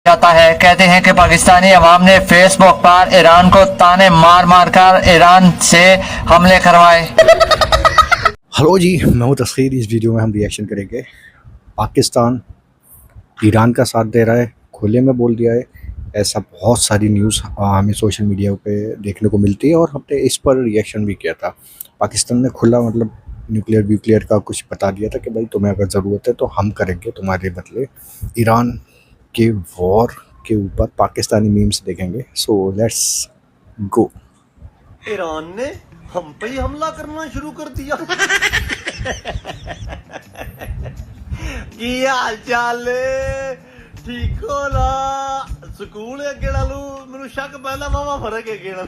जाता है। कहते हैं कि पाकिस्तानी अवाम ने फेसबुक पर ईरान को ताने मार मार कर ईरान से हमले करवाए। हेलो जी, मैं हूँ तस्खीर। इस वीडियो में हम रिएक्शन करेंगे। पाकिस्तान ईरान का साथ दे रहा है, खुले में बोल दिया है। ऐसा बहुत सारी न्यूज़ हमें सोशल मीडिया पे देखने को मिलती है और हमने इस पर रिएक्शन भी किया था। पाकिस्तान ने खुला मतलब न्यूक्लियर का कुछ बता दिया था कि भाई तुम्हें अगर ज़रूरत है तो हम करेंगे तुम्हारे बदले। ईरान के वॉर के ऊपर पाकिस्तानी मीम्स देखेंगे। So let's go. ईरान ने हम पे ही हमला करना शुरू कर दिया। की हाल चाल ठीक हो ना? ਸਕੂਲ ਅੱਗੇ ਨਾਲੋਂ ਮੈਨੂੰ ਸ਼ੱਕ ਪੈਂਦਾ ਵਾਵਾ ਫਰਕ ਹੈ ਕਿਹੜਾ।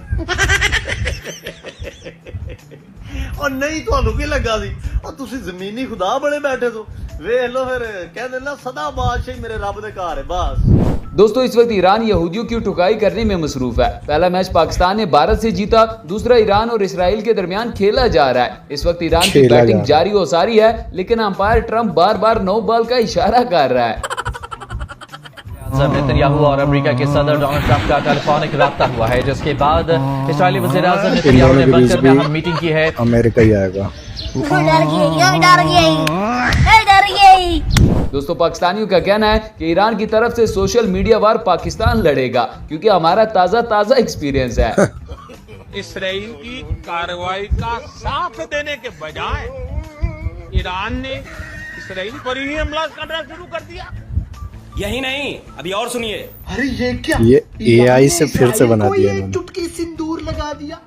ਉਹ ਨਹੀਂ ਤੁਹਾਨੂੰ ਕੀ ਲੱਗਾ ਸੀ? ਉਹ ਤੁਸੀਂ ਜ਼ਮੀਨੀ ਖੁਦਾ ਬਣੇ ਬੈਠੇ ਹੋ। ਵੇਖ ਲਓ ਫਿਰ ਕਹਿੰਦੇ ਨਾ सदा बादशाह मेरे रब दे घर है बस। दोस्तों इस वक्त ईरान यहूदियों की ठुकाई करने में मसरूफ है। पहला मैच पाकिस्तान ने भारत से जीता, दूसरा ईरान और इसराइल के दरमियान खेला जा रहा है। इस वक्त ईरान की बैटिंग जारी हो सारी है, लेकिन अंपायर ट्रंप बार बार नो बॉल का इशारा कर रहा है। नेतन्याहू और अमेरिका के सदर डोनाल्ड ट्रंप का टेलीफोनिक राब्ता हुआ है, जिसके बाद इस्राएली वज़ीर-ए-आज़म नेतन्याहू ने बंकर में अहम मीटिंग की है। अमेरिका ही आएगा। दोस्तों पाकिस्तानियों का कहना है कि ईरान की तरफ से सोशल मीडिया वार पाकिस्तान लड़ेगा, क्योंकि हमारा ताज़ा एक्सपीरियंस है। इसराइल की कार्रवाई का साथ देने के बजाय ईरान ने इसराइल पर ही हमला करना शुरू कर दिया। यही नहीं, अभी और सुनिए। अरे ये क्या? ये एआई से फिर से बना दिया इन्होंने। चुटकी सिंदूर लगा दिया।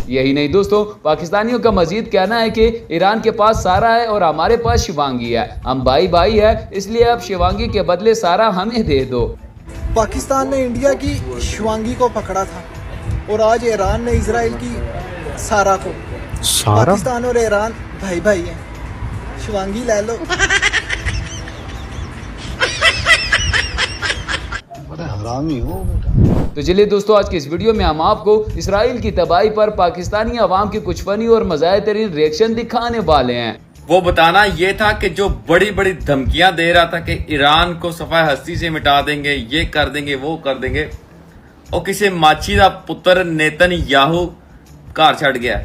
यही नहीं दोस्तों, पाकिस्तानियों का मजीद कहना है कि ईरान के पास सारा है और हमारे पास शिवांगी है। हम भाई भाई है, इसलिए अब शिवांगी के बदले सारा हमें दे दो। पाकिस्तान ने इंडिया की शिवांगी को पकड़ा था और आज ईरान ने इजराइल की सारा को। पाकिस्तान और ईरान भाई भाई हैं, शिवांगी ले लो। बड़ा हरामी हो। तो चलिए दोस्तों, आज की इस वीडियो में हम आपको इसराइल की तबाही पर पाकिस्तानी अवाम की कुछ फनी और मज़ाहिर तरीन रिएक्शन दिखाने वाले हैं। वो बताना ये था कि जो बड़ी बड़ी धमकियां दे रहा था कि ईरान को सफाई हस्ती से मिटा देंगे, ये कर देंगे, वो कर देंगे, और किसी माची का पुत्र नेतन्याहू घर छड़ गया।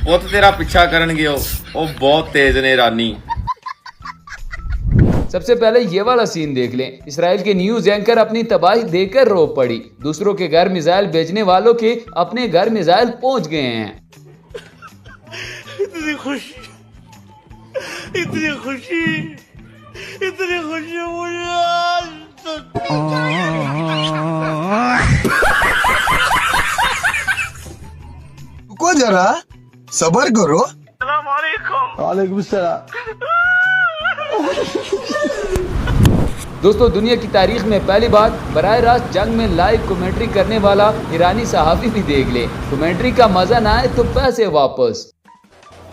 वो तो तेरा पीछा करनगे, वो बहुत तेज ने ईरानी। सबसे पहले ये वाला सीन देख लें। इसराइल के न्यूज एंकर अपनी तबाही देकर रो पड़ी। दूसरों के घर मिसाइल भेजने वालों के अपने घर मिसाइल पहुंच गए हैं। इतनी खुशी, इतनी खुशी, इतनी खुशी मुझे आज तक। रुको जरा, सबर करो। वालेकुम सलाम। दोस्तों दुनिया की तारीख में पहली बार बराह रास्त जंग में लाइव कमेंट्री करने वाला ईरानी सहाफ़ी भी देख ले। कमेंट्री का मजा ना आए तो पैसे वापस।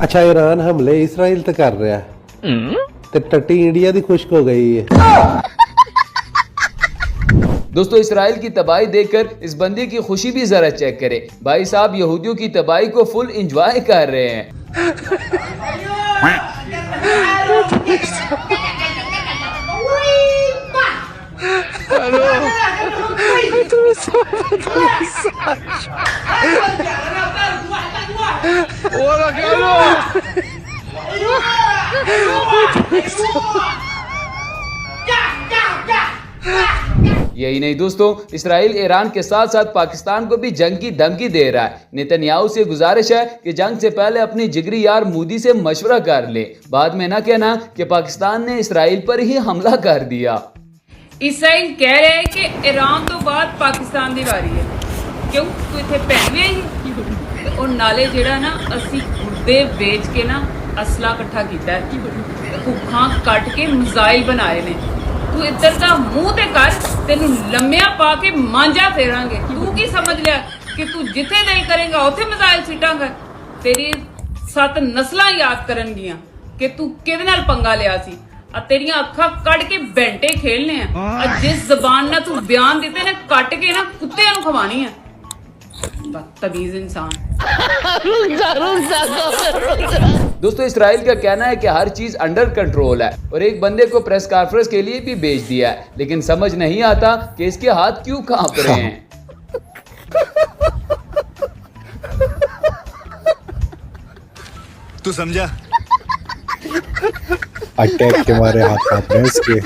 अच्छा ईरान हमले इसराइल तो कर रहा है तो टट्टी इंडिया दी खुश्क हो गई है। दोस्तों इसराइल की तबाही देखकर इस बंदे की खुशी भी जरा चेक करें। भाई साहब यहूदियों की तबाही को फुल एंजॉय कर रहे हैं। यही नहीं दोस्तों, इसराइल ईरान के साथ साथ पाकिस्तान को भी जंग की धमकी दे रहा है। नेतन्याहू से गुजारिश है कि जंग से पहले अपनी जिगरी यार मोदी से मशवरा कर ले, बाद में ना कहना कि पाकिस्तान ने इसराइल पर ही हमला कर दिया। इसराइल कह रहे हैं कि ईरान तो बाद पाकिस्तान की वारी है। क्यों तू इतने पहनवे ही और नाले जेड़ा ना असी गुर्दे बेच के ना असला इकट्ठा किया, भुखा कट के मिसाइल बनाए ने। ਤੂੰ ਇੱਧਰ ਦਾ ਮੂੰਹ ਤੇ ਕਰ, ਤੈਨੂੰ ਲੰਮਿਆਂ ਪਾ ਕੇ ਮਾਂਜਾ ਫੇਰਾਂਗੇ। ਤੂੰ ਕੀ ਸਮਝ ਲਿਆ ਕਿ ਤੂੰ ਜਿੱਥੇ ਨਹੀਂ ਕਰੇਗਾ ਉੱਥੇ ਮਿਜ਼ਾਈਲ ਸਿੱਟਾਂਗਾ? ਤੇਰੀ 7 ਨਸਲਾਂ ਯਾਦ ਕਰਨਗੀਆਂ ਕਿ ਤੂੰ ਕਿਹਦੇ ਨਾਲ ਪੰਗਾ ਲਿਆ ਸੀ। ਆ ਤੇਰੀਆਂ ਅੱਖਾਂ ਕੱਢ ਕੇ ਬੈਂਟੇ ਖੇਲਨੇ ਆ। ਜਿਸ ਜ਼ਬਾਨ ਨਾਲ ਤੂੰ ਬਿਆਨ ਦਿੱਤੇ ਨੇ ਕੱਟ ਕੇ ਨਾ ਕੁੱਤਿਆਂ ਨੂੰ ਖਵਾਣੀ ਆ। बदतमीज इंसान। दोस्तों इसराइल का कहना है कि हर चीज अंडर कंट्रोल है और एक बंदे को प्रेस कॉन्फ्रेंस के लिए भी भेज दिया है, लेकिन समझ नहीं आता कि इसके हाथ क्यों कांप रहे हैं। तू समझा? अटैक के मारे हाथ कांप रहे हैं इसके,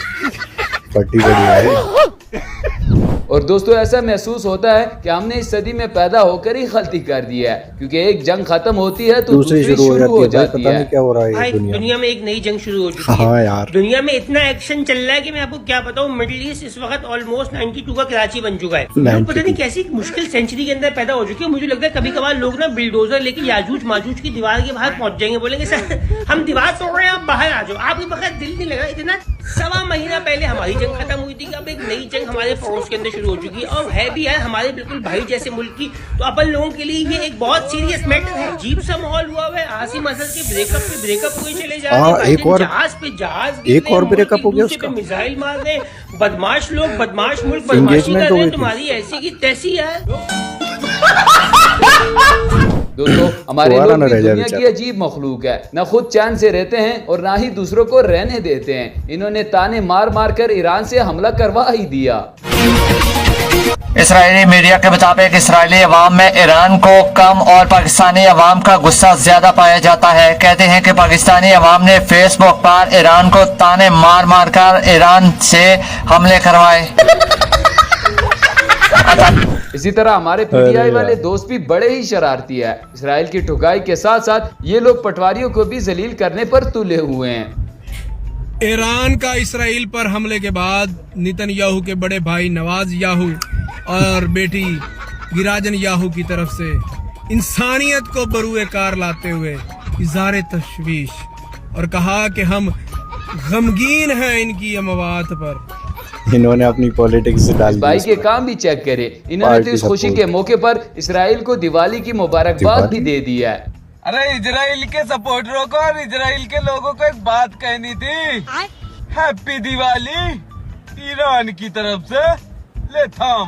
पट्टी बढ़िया है। और दोस्तों ऐसा महसूस होता है कि हमने इस सदी में पैदा होकर ही गलती कर दी है, क्योंकि एक जंग खत्म होती है तो दूसरी शुरू हो जाती है। क्या हो रहा है दुनिया में एक नई जंग शुरू हो चुकी है। हाँ यार, दुनिया में इतना एक्शन चल रहा है कि मैं आपको क्या बताऊं। मिडिल ईस्ट इस वक्त ऑलमोस्ट 92 का कराची बन चुका है। लोग पता नहीं कैसी मुश्किल सेंचुरी के अंदर पैदा हो चुके हैं। मुझे लगता है कभी कभार लोग ना बिल्डोजर लेके याजूज माजूज की दीवार के बाहर पहुंच जाएंगे, बोलेंगे सर हम दीवार तोड़ रहे हैं, आप बाहर आ जाओ। आपके बगैर दिल नहीं लग रहा। इतना 1.25 महीना पहले हमारी जंग खत्म हुई थी, अब एक नई जंग हमारे पड़ोस के अंदर शुरू हो चुकी है, और है भी है हमारे बिल्कुल भाई जैसे मुल्क की। तो अपन लोगों के लिए ये एक बहुत सीरियस मैटर है। अजीब सा माहौल हुआ है। आसिम अजहर के ब्रेकअप पे ब्रेकअप हुए चले जा रहे हैं, एक और जहाज पे जहाज, एक और ब्रेकअप हो गया उसका। मिसाइल मार रहे, बदमाश लोग, बदमाश मुल्क बदमाशी कर रहे हैं। तुम्हारी ऐसी की तैसी है। दोस्तों हमारे लोग भी दुनिया की अजीब मखलूक है, न खुद चैन से रहते हैं और ना ही दूसरों को रहने देते हैं। इन्होंने ताने मार मार कर ईरान से हमला करवा ही दिया। इसराइली मीडिया के मुताबिक इसराइली अवाम में ईरान को कम और पाकिस्तानी अवाम का गुस्सा ज्यादा पाया जाता है। कहते हैं कि पाकिस्तानी अवाम ने फेसबुक पर ईरान को ताने मार मार कर ईरान से हमले करवाए। इसी तरह हमारे पीटीआई वाले दोस्त भी बड़े ही शरारती है। इसराइल की ठुकाई के साथ साथ ये लोग पटवारियों को भी जलील करने पर तुले हुए हैं। ईरान का इसराइल पर हमले के बाद नेतन्याहू के बड़े भाई नवाज याहू और बेटी गिराजन याहू की तरफ से इंसानियत को बरूए कार लाते हुए इज़हार तशवीश और कहा कि हम गमगीन हैं इनकी अमवात पर। इन्होंने अपनी पॉलिटिक्स डाल दी। भाई के काम भी चेक करे। इन्होंने तो इस खुशी के मौके पर इसराइल को दिवाली की मुबारकबाद भी दे दी है। अरे इजराइल के सपोर्टरों को और इजराइल के लोगों को एक बात कहनी थी। हैप्पी दिवाली ईरान की तरफ से। ले थम।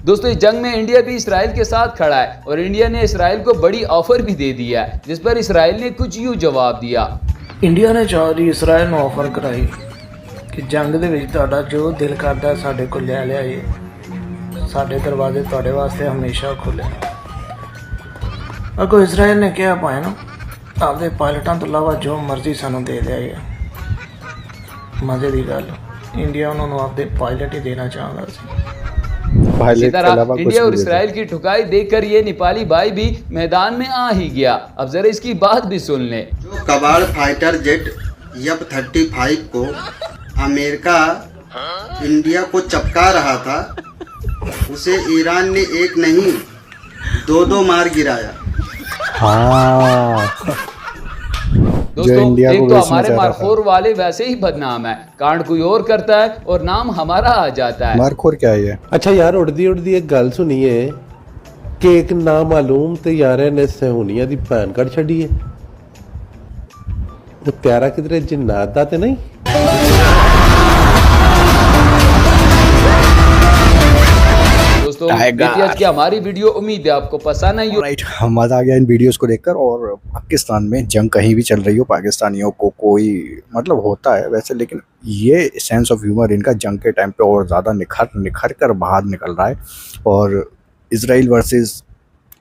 दोस्तों इस जंग में इंडिया भी इसराइल के साथ खड़ा है और इंडिया ने इसराइल को बड़ी ऑफर भी दे दी है, जिस पर इसराइल ने कुछ यूं जवाब दिया। इंडिया ने चौधरी इसराइल ਨੂੰ ਆਫਰ ਕਰਾਈ ਕਿ ਜੰਗ ਦੇ ਵਿੱਚ ਤੁਹਾਡਾ ਜੋ ਦਿਲ ਕਰਦਾ ਸਾਡੇ ਕੋਲ ਲੈ ਲਿਆਏ। ਸਾਡੇ ਦਰਵਾਜ਼ੇ ਤੁਹਾਡੇ ਵਾਸਤੇ ਹਮੇਸ਼ਾ ਖੁੱਲੇ। ਅਗੋ ਇਜ਼ਰਾਈਲ ਨੇ ਕਿਹਾ ਪਾਏ ਨਾ ਆਪਦੇ ਪਾਇਲਟਾਂ ਤੋਂ ਇਲਾਵਾ ਜੋ ਮਰਜ਼ੀ ਸਾਨੂੰ ਦੇ ਲਿਆਏ। ਮਜ਼ੇ ਦੀ ਗੱਲ, ਇੰਡੀਆ ਉਹਨਾਂ ਨੂੰ ਆਪਦੇ ਪਾਇਲਟ ਹੀ ਦੇਣਾ ਚਾਹੁੰਦਾ ਸੀ। इसी तरह इंडिया और इसराइल की ठुकाई देखकर ये नेपाली भाई भी मैदान में आ ही गया। अब जरा इसकी बात भी सुन ले। जो कबाड़ फाइटर जेट F-35 को अमेरिका इंडिया को चपका रहा था, उसे ईरान ने एक नहीं 2 मार गिराया। हाँ। दोस्तों एक तो हमारे मारखोर वाले वैसे ही बदनाम है, कांड कोई और करता है और नाम हमारा आ जाता है। मारखोर क्या है? अच्छा यार उड़दी उड़दी एक गल सुनिए कि एक नामालूम तैयारे ने सहुनिया दी भैन कट छड़ी है। वो प्यारा किधरे जिन्नात दा ते नहीं? दोस्तों आज की हमारी वीडियो उम्मीद है आपको पसंद आई। राइट, मजा आ गया इन वीडियोस को देखकर। और पाकिस्तान में जंग कहीं भी चल रही हो, पाकिस्तानियों को कोई मतलब होता है वैसे, लेकिन ये सेंस ऑफ ह्यूमर इनका जंग के टाइम पे और ज़्यादा निखर कर बाहर निकल रहा है। और इजराइल वर्सेस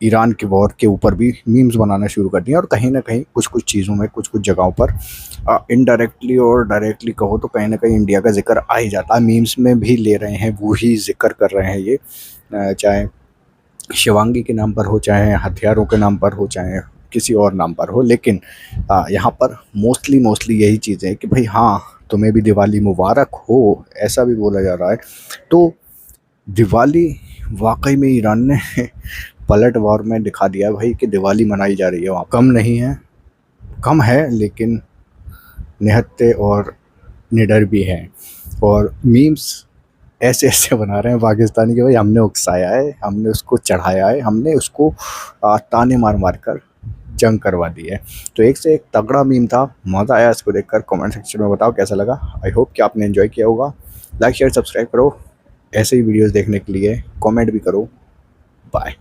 ईरान के वॉर के ऊपर भी मीम्स बनाना शुरू कर दिए। और कहीं ना कहीं कुछ कुछ चीज़ों में कुछ कुछ जगहों पर इनडायरेक्टली और डायरेक्टली कहो तो कहीं ना कहीं इंडिया का जिक्र आ ही जाता है। मीम्स में भी ले रहे हैं, वो ही जिक्र कर रहे हैं ये, चाहे शिवांगी के नाम पर हो, चाहे हथियारों के नाम पर हो, चाहे किसी और नाम पर हो। लेकिन यहाँ पर मोस्टली यही चीज़ें हैं कि भाई हाँ तुम्हें भी दिवाली मुबारक हो, ऐसा भी बोला जा रहा है। तो दिवाली वाकई में ईरान ने पलट वार में दिखा दिया भाई कि दिवाली मनाई जा रही है वहाँ, कम नहीं है। कम है लेकिन निहत्थे और निडर भी हैं। और मीम्स ऐसे ऐसे बना रहे हैं पाकिस्तानी के, भाई हमने उकसाया है, हमने उसको चढ़ाया है, हमने उसको ताने मार मार कर जंग करवा दी है। तो एक से एक तगड़ा मीम था, मज़ा आया इसको देखकर। कमेंट सेक्शन में बताओ कैसा लगा। आई होप कि आपने एंजॉय किया होगा। लाइक शेयर सब्सक्राइब करो ऐसे ही वीडियोस देखने के लिए, कमेंट भी करो। बाय।